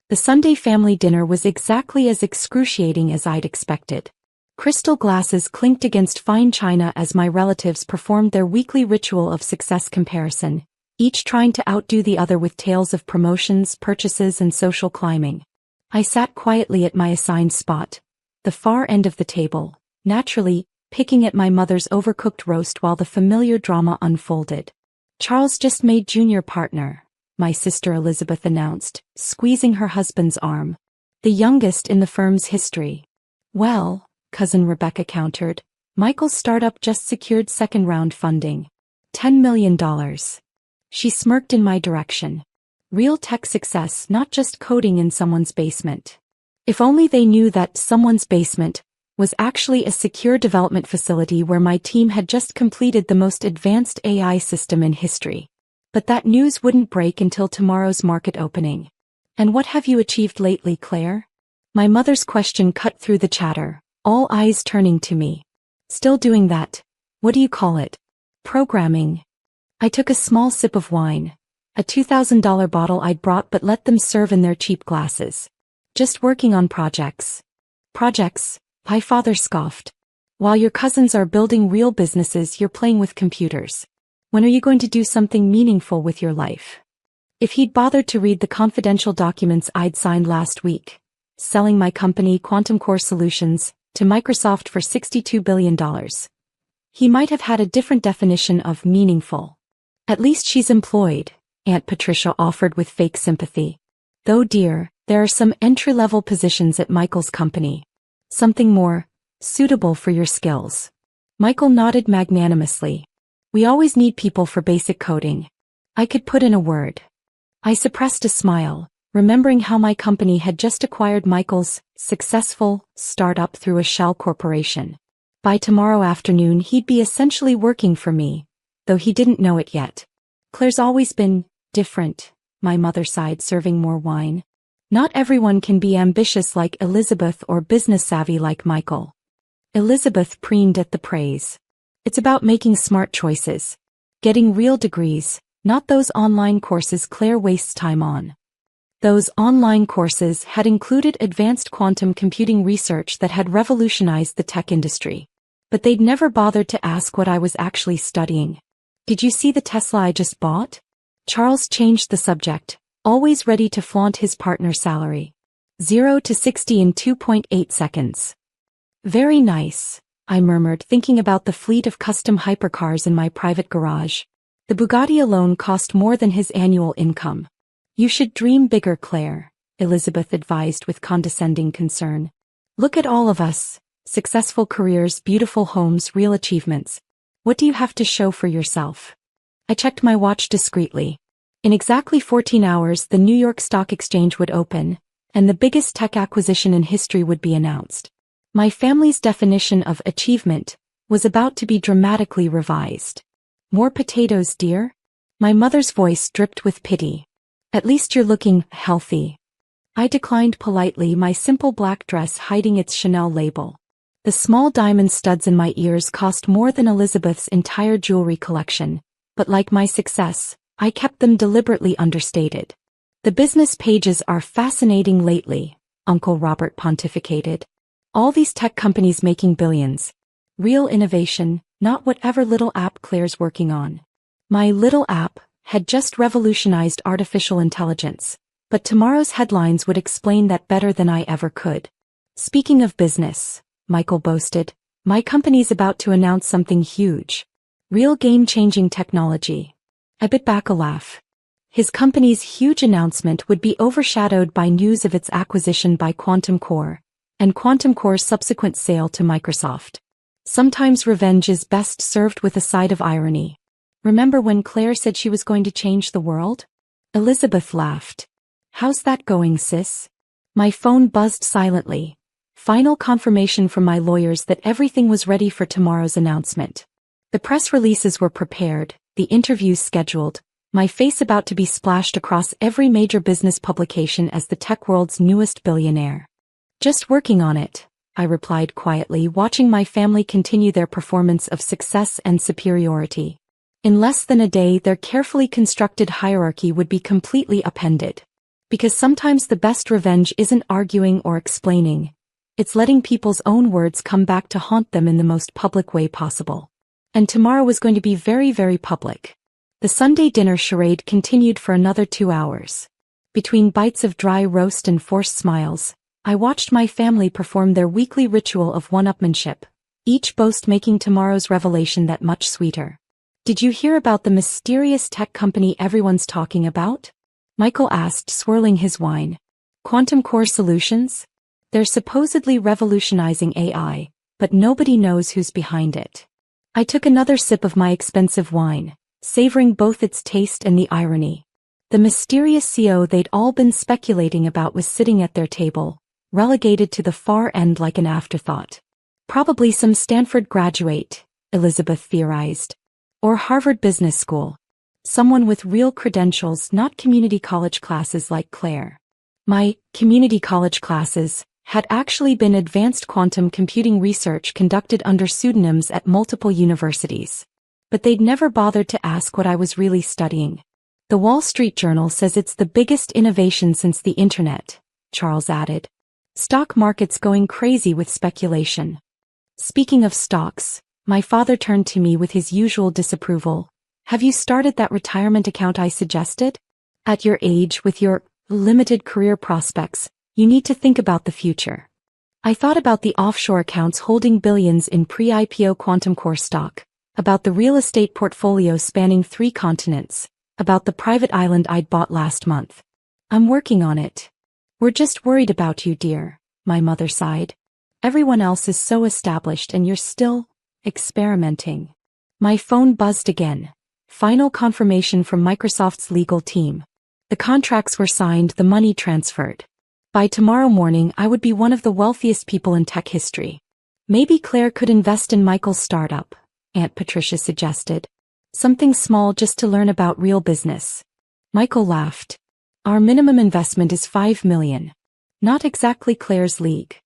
The Sunday family dinner was exactly as excruciating as I'd expected. Crystal glasses clinked against fine china as my relatives performed their weekly ritual of success comparison, each trying to outdo the other with tales of promotions, purchases, and social climbing. I sat quietly at my assigned spot, the far end of the table, naturally, picking at my mother's overcooked roast while the familiar drama unfolded. "Charles just made junior partner," my sister Elizabeth announced, squeezing her husband's arm. "The youngest in the firm's history." "Well," cousin Rebecca countered, "Michael's startup just secured second-round funding. $10 million. She smirked in my direction. Real tech success, not just coding in someone's basement. If only they knew that someone's basement was actually a secure development facility where my team had just completed the most advanced AI system in history. But that news wouldn't break until tomorrow's market opening. "And what have you achieved lately, Claire?" My mother's question cut through the chatter, all eyes turning to me. "Still doing that. What do you call it? Programming." I took a small sip of wine, a $2,000 bottle I'd brought but let them serve in their cheap glasses. "Just working on projects." "Projects?" my father scoffed. "While your cousins are building real businesses, you're playing with computers. When are you going to do something meaningful with your life?" If he'd bothered to read the confidential documents I'd signed last week, selling my company Quantum Core Solutions to Microsoft for $62 billion, he might have had a different definition of meaningful. "At least she's employed," Aunt Patricia offered with fake sympathy. "Though dear, there are some entry-level positions at Michael's company. Something more suitable for your skills." Michael nodded magnanimously. "We always need people for basic coding. I could put in a word." I suppressed a smile, remembering how my company had just acquired Michael's successful startup through a shell corporation. By tomorrow afternoon he'd be essentially working for me, though he didn't know it yet. "Claire's always been different," my mother sighed, serving more wine. "Not everyone can be ambitious like Elizabeth or business-savvy like Michael." Elizabeth preened at the praise. "It's about making smart choices. Getting real degrees, not those online courses Claire wastes time on." Those online courses had included advanced quantum computing research that had revolutionized the tech industry. But they'd never bothered to ask what I was actually studying. "Did you see the Tesla I just bought?" Charles changed the subject, always ready to flaunt his partner's salary. 0 to 60 in 2.8 seconds. "Very nice," I murmured, thinking about the fleet of custom hypercars in my private garage. The Bugatti alone cost more than his annual income. "You should dream bigger, Claire," Elizabeth advised with condescending concern. "Look at all of us. Successful careers, beautiful homes, real achievements. What do you have to show for yourself?" I checked my watch discreetly. In exactly 14 hours the New York Stock Exchange would open, and the biggest tech acquisition in history would be announced. My family's definition of achievement was about to be dramatically revised. "More potatoes, dear?" My mother's voice dripped with pity. "At least you're looking healthy." I declined politely, my simple black dress hiding its Chanel label. The small diamond studs in my ears cost more than Elizabeth's entire jewelry collection, but like my success, I kept them deliberately understated. "The business pages are fascinating lately," Uncle Robert pontificated. "All these tech companies making billions. Real innovation, not whatever little app Claire's working on." My little app had just revolutionized artificial intelligence, but tomorrow's headlines would explain that better than I ever could. "Speaking of business," Michael boasted, "my company's about to announce something huge. Real game-changing technology." I bit back a laugh. His company's huge announcement would be overshadowed by news of its acquisition by Quantum Core, and Quantum Core's subsequent sale to Microsoft. Sometimes revenge is best served with a side of irony. "Remember when Claire said she was going to change the world?" Elizabeth laughed. "How's that going, sis?" My phone buzzed silently. Final confirmation from my lawyers that everything was ready for tomorrow's announcement. The press releases were prepared, the interviews scheduled, my face about to be splashed across every major business publication as the tech world's newest billionaire. "Just working on it," I replied quietly, watching my family continue their performance of success and superiority. In less than a day their carefully constructed hierarchy would be completely upended. Because sometimes the best revenge isn't arguing or explaining. It's letting people's own words come back to haunt them in the most public way possible. And tomorrow was going to be very, very public. The Sunday dinner charade continued for another 2 hours. Between bites of dry roast and forced smiles, I watched my family perform their weekly ritual of one-upmanship, each boast making tomorrow's revelation that much sweeter. Did you hear about the mysterious tech company everyone's talking about? Michael asked, swirling his wine. Quantum Core Solutions? They're supposedly revolutionizing AI, but nobody knows who's behind it. I took another sip of my expensive wine, savoring both its taste and the irony. The mysterious CEO they'd all been speculating about was sitting at their table, relegated to the far end like an afterthought. Probably some Stanford graduate, Elizabeth theorized. Or Harvard Business School. Someone with real credentials, not community college classes like Claire. My community college classes had actually been advanced quantum computing research conducted under pseudonyms at multiple universities. But they'd never bothered to ask what I was really studying. The Wall Street Journal says it's the biggest innovation since the internet, Charles added. Stock market's going crazy with speculation. Speaking of stocks, my father turned to me with his usual disapproval. Have you started that retirement account I suggested? At your age, with your limited career prospects, you need to think about the future. I thought about the offshore accounts holding billions in pre-IPO Quantum Core stock, about the real estate portfolio spanning 3 continents, about the private island I'd bought last month. I'm working on it. We're just worried about you, dear, my mother sighed. Everyone else is so established and you're still experimenting. My phone buzzed again. Final confirmation from Microsoft's legal team. The contracts were signed, the money transferred. By tomorrow morning I would be one of the wealthiest people in tech history. Maybe Claire could invest in Michael's startup, Aunt Patricia suggested. Something small just to learn about real business. Michael laughed. Our minimum investment is $5 million. Not exactly Claire's league.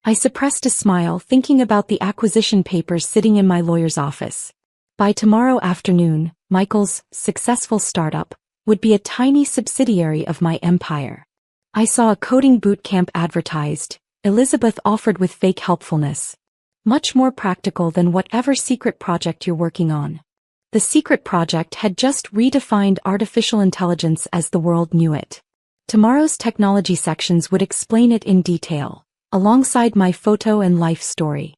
I suppressed a smile thinking about the acquisition papers sitting in my lawyer's office. By tomorrow afternoon, Michael's successful startup would be a tiny subsidiary of my empire. I saw a coding boot camp advertised, Elizabeth offered with fake helpfulness. Much more practical than whatever secret project you're working on. The secret project had just redefined artificial intelligence as the world knew it. Tomorrow's technology sections would explain it in detail, alongside my photo and life story.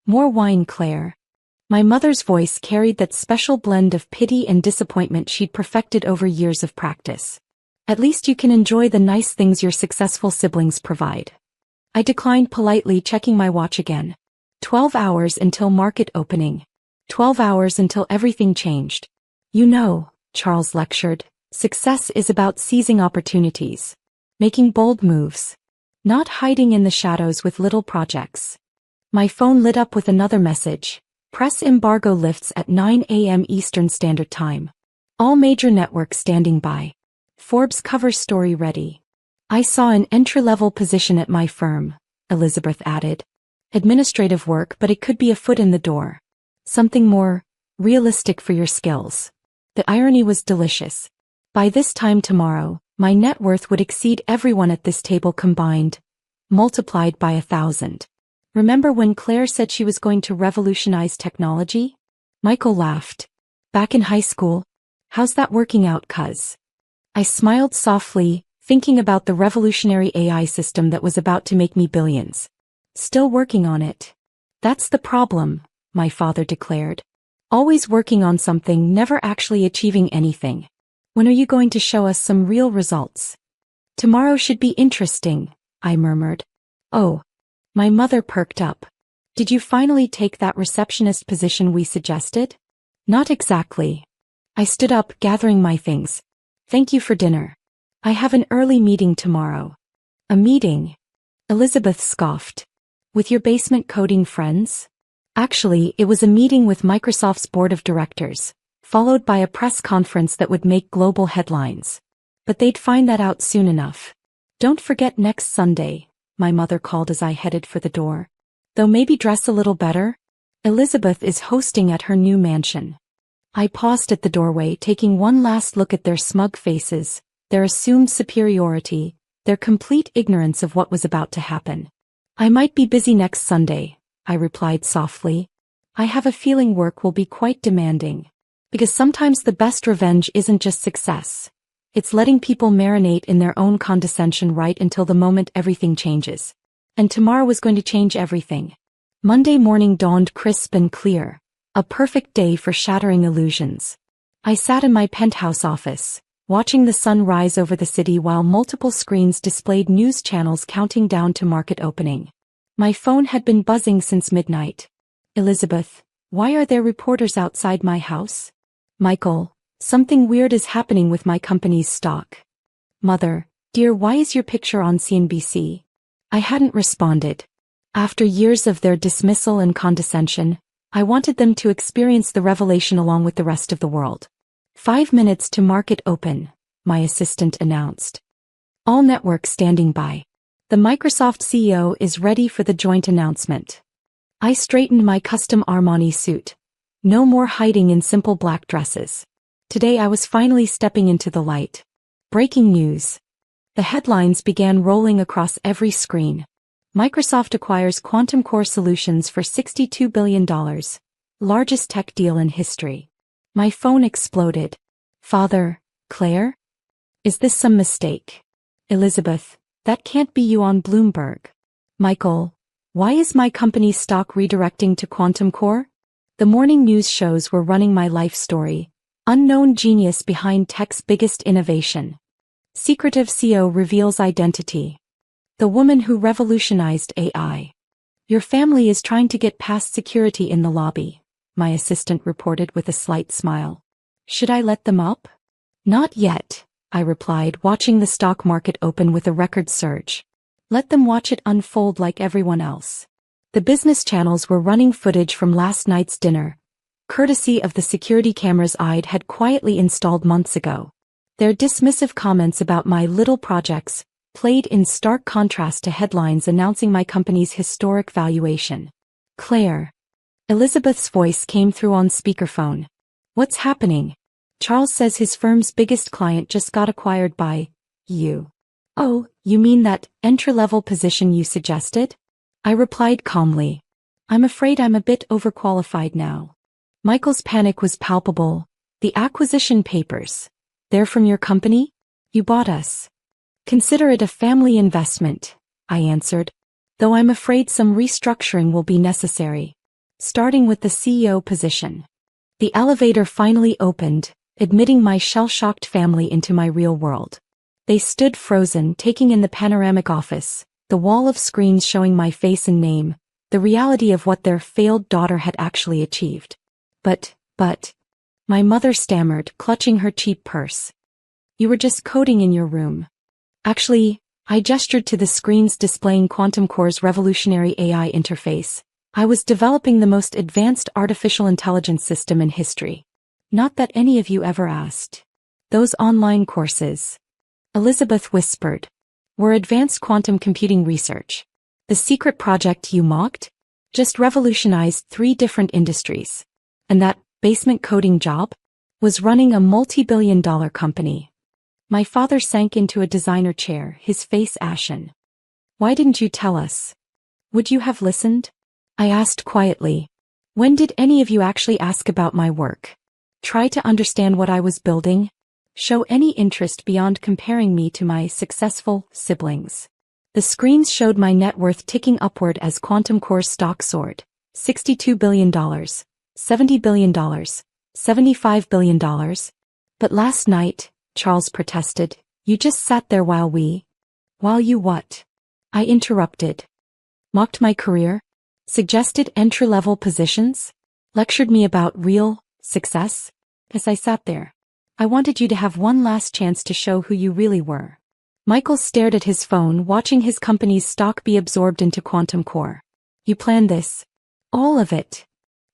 More wine, Claire. My mother's voice carried that special blend of pity and disappointment she'd perfected over years of practice. At least you can enjoy the nice things your successful siblings provide. I declined politely, checking my watch again. 12 hours until market opening. 12 hours until everything changed. You know, Charles lectured, success is about seizing opportunities. Making bold moves. Not hiding in the shadows with little projects. My phone lit up with another message. Press embargo lifts at 9 a.m. Eastern Standard Time. All major networks standing by. Forbes cover story ready. I saw an entry-level position at my firm, Elizabeth added. Administrative work, but it could be a foot in the door. Something more realistic for your skills. The irony was delicious. By this time tomorrow, my net worth would exceed everyone at this table combined, multiplied by 1,000. Remember when Claire said she was going to revolutionize technology? Michael laughed. Back in high school? How's that working out, cuz? I smiled softly, thinking about the revolutionary AI system that was about to make me billions. Still working on it. That's the problem, my father declared. Always working on something, never actually achieving anything. When are you going to show us some real results? Tomorrow should be interesting, I murmured. Oh. My mother perked up. Did you finally take that receptionist position we suggested? Not exactly. I stood up, gathering my things. Thank you for dinner. I have an early meeting tomorrow. A meeting? Elizabeth scoffed. With your basement coding friends? Actually, it was a meeting with Microsoft's board of directors, followed by a press conference that would make global headlines. But they'd find that out soon enough. Don't forget next Sunday, my mother called as I headed for the door. Though maybe dress a little better? Elizabeth is hosting at her new mansion. I paused at the doorway, taking one last look at their smug faces, their assumed superiority, their complete ignorance of what was about to happen. "I might be busy next Sunday," I replied softly. "I have a feeling work will be quite demanding. Because sometimes the best revenge isn't just success. It's letting people marinate in their own condescension right until the moment everything changes." And tomorrow was going to change everything. Monday morning dawned crisp and clear, a perfect day for shattering illusions. I sat in my penthouse office, watching the sun rise over the city while multiple screens displayed news channels counting down to market opening. My phone had been buzzing since midnight. "Elizabeth, why are there reporters outside my house?" "Michael, something weird is happening with my company's stock." "Mother, dear, why is your picture on CNBC?" I hadn't responded. After years of their dismissal and condescension, I wanted them to experience the revelation along with the rest of the world. 5 minutes to market open, my assistant announced. All networks standing by. The Microsoft CEO is ready for the joint announcement. I straightened my custom Armani suit. No more hiding in simple black dresses. Today I was finally stepping into the light. Breaking news. The headlines began rolling across every screen. Microsoft acquires Quantum Core Solutions for $62 billion. Largest tech deal in history. My phone exploded. "Father, Claire? Is this some mistake?" "Elizabeth, that can't be you on Bloomberg." "Michael, why is my company's stock redirecting to Quantum Core?" The morning news shows were running my life story. Unknown genius behind tech's biggest innovation. Secretive CEO reveals identity. The woman who revolutionized AI. Your family is trying to get past security in the lobby, my assistant reported with a slight smile. Should I let them up? Not yet, I replied, watching the stock market open with a record surge. Let them watch it unfold like everyone else. The business channels were running footage from last night's dinner, courtesy of the security cameras I'd had quietly installed months ago. Their dismissive comments about my little projects played in stark contrast to headlines announcing my company's historic valuation. Claire. Elizabeth's voice came through on speakerphone. What's happening? Charles says his firm's biggest client just got acquired by you. Oh, you mean that entry-level position you suggested? I replied calmly. I'm afraid I'm a bit overqualified now. Michael's panic was palpable. The acquisition papers. They're from your company? You bought us. Consider it a family investment, I answered, though I'm afraid some restructuring will be necessary. Starting with the CEO position. The elevator finally opened, admitting my shell-shocked family into my real world. They stood frozen, taking in the panoramic office, the wall of screens showing my face and name, the reality of what their failed daughter had actually achieved. But, my mother stammered, clutching her cheap purse. You were just coding in your room. Actually, I gestured to the screens displaying Quantum Core's revolutionary AI interface. I was developing the most advanced artificial intelligence system in history. Not that any of you ever asked. Those online courses, Elizabeth whispered, were advanced quantum computing research. The secret project you mocked just revolutionized 3 different industries. And that basement coding job was running a multi-billion-dollar company. My father sank into a designer chair, his face ashen. Why didn't you tell us? Would you have listened? I asked quietly. When did any of you actually ask about my work? Try to understand what I was building? Show any interest beyond comparing me to my successful siblings? The screens showed my net worth ticking upward as Quantum Core's stock soared. $62 billion, $70 billion, $75 billion. But last night, Charles protested, you just sat there while you what? I interrupted. Mocked my career? Suggested entry-level positions? Lectured me about real success? As I sat there, I wanted you to have one last chance to show who you really were. Michael stared at his phone, watching his company's stock be absorbed into Quantum Core. You planned this? All of it.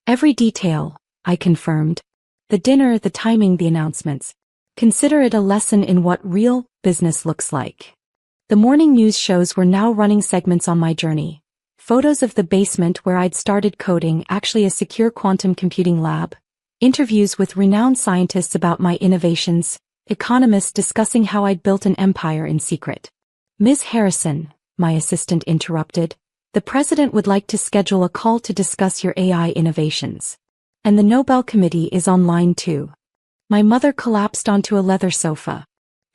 Every detail, I confirmed. The dinner, the timing, the announcements. Consider it a lesson in what real business looks like. The morning news shows were now running segments on my journey. Photos of the basement where I'd started coding, actually a secure quantum computing lab. Interviews with renowned scientists about my innovations. Economists discussing how I'd built an empire in secret. Ms. Harrison, my assistant interrupted, the president would like to schedule a call to discuss your AI innovations. And the Nobel Committee is online too. My mother collapsed onto a leather sofa.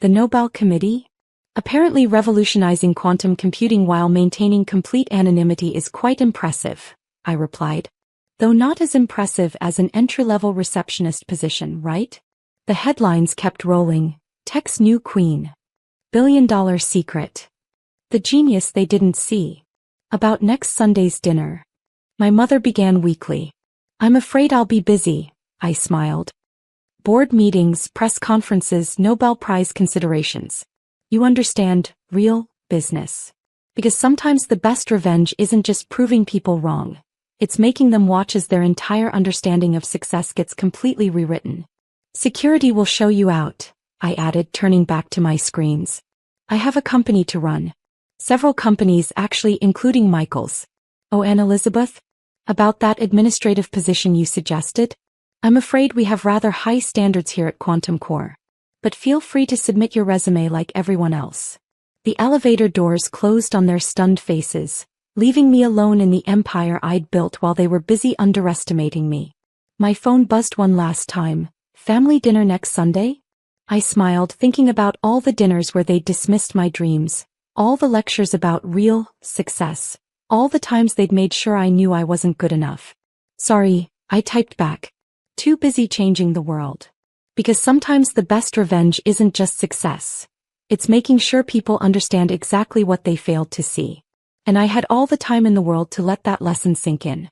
The Nobel Committee? Apparently revolutionizing quantum computing while maintaining complete anonymity is quite impressive, I replied. Though not as impressive as an entry-level receptionist position, right? The headlines kept rolling. Tech's new queen. $1 billion secret. The genius they didn't see. About next Sunday's dinner. My mother began weakly. I'm afraid I'll be busy, I smiled. Board meetings, press conferences, Nobel Prize considerations. You understand, real business. Because sometimes the best revenge isn't just proving people wrong. It's making them watch as their entire understanding of success gets completely rewritten. Security will show you out, I added, turning back to my screens. I have a company to run. Several companies actually, including Michael's. Oh, and Elizabeth? About that administrative position you suggested? I'm afraid we have rather high standards here at Quantum Core. But feel free to submit your resume like everyone else. The elevator doors closed on their stunned faces, leaving me alone in the empire I'd built while they were busy underestimating me. My phone buzzed one last time. Family dinner next Sunday? I smiled, thinking about all the dinners where they'd dismissed my dreams, all the lectures about real success, all the times they'd made sure I knew I wasn't good enough. Sorry, I typed back. Too busy changing the world. Because sometimes the best revenge isn't just success. It's making sure people understand exactly what they failed to see. And I had all the time in the world to let that lesson sink in.